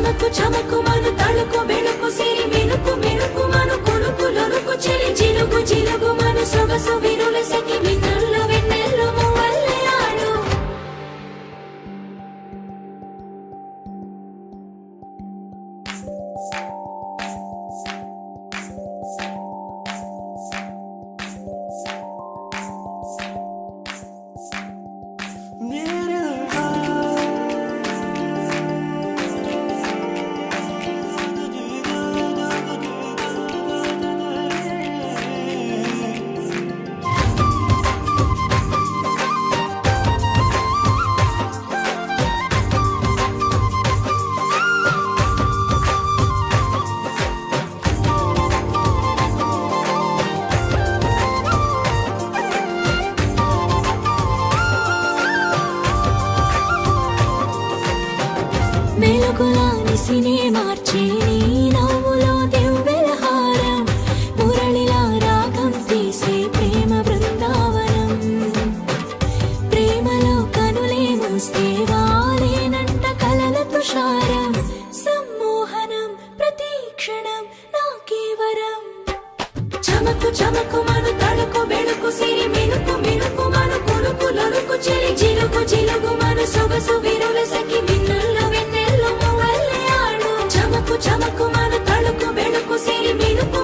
చమకు చమకు మను తళుకు బెళుకు సిరి మినుకు మినుకు మను కొడుకు లొరుకు చెలి జిలుగు జిలుగు మను సొగసు విరుల సఖి మిన్నుల్లో వెన్నెల్లు మువ్వల్లే ఆడు వెలుగులానిసినే మార్చే నీ నవ్వులో దివ్వెల హారం మురళిలా రాగం తీసే ప్రేమ బృందావనం ప్రేమలో కనులే మూస్తే వాలేనంట కలల తుషారం సమ్మోహనం ప్రతి క్షణం నాకే వరం చమకు చమకు మను తళుకు బెళుకు సిరి మినుకు మినుకు మను కొడుకు లొరుకు చెలి జిలుగు జిలుగు మను సొగసు విరుల సఖి మిన్నుల్లో వెన్నెల్లు మువ్వల్లే ఆడు చమకు చమకు మను తళుకు బెళుకు సిరి మినుకు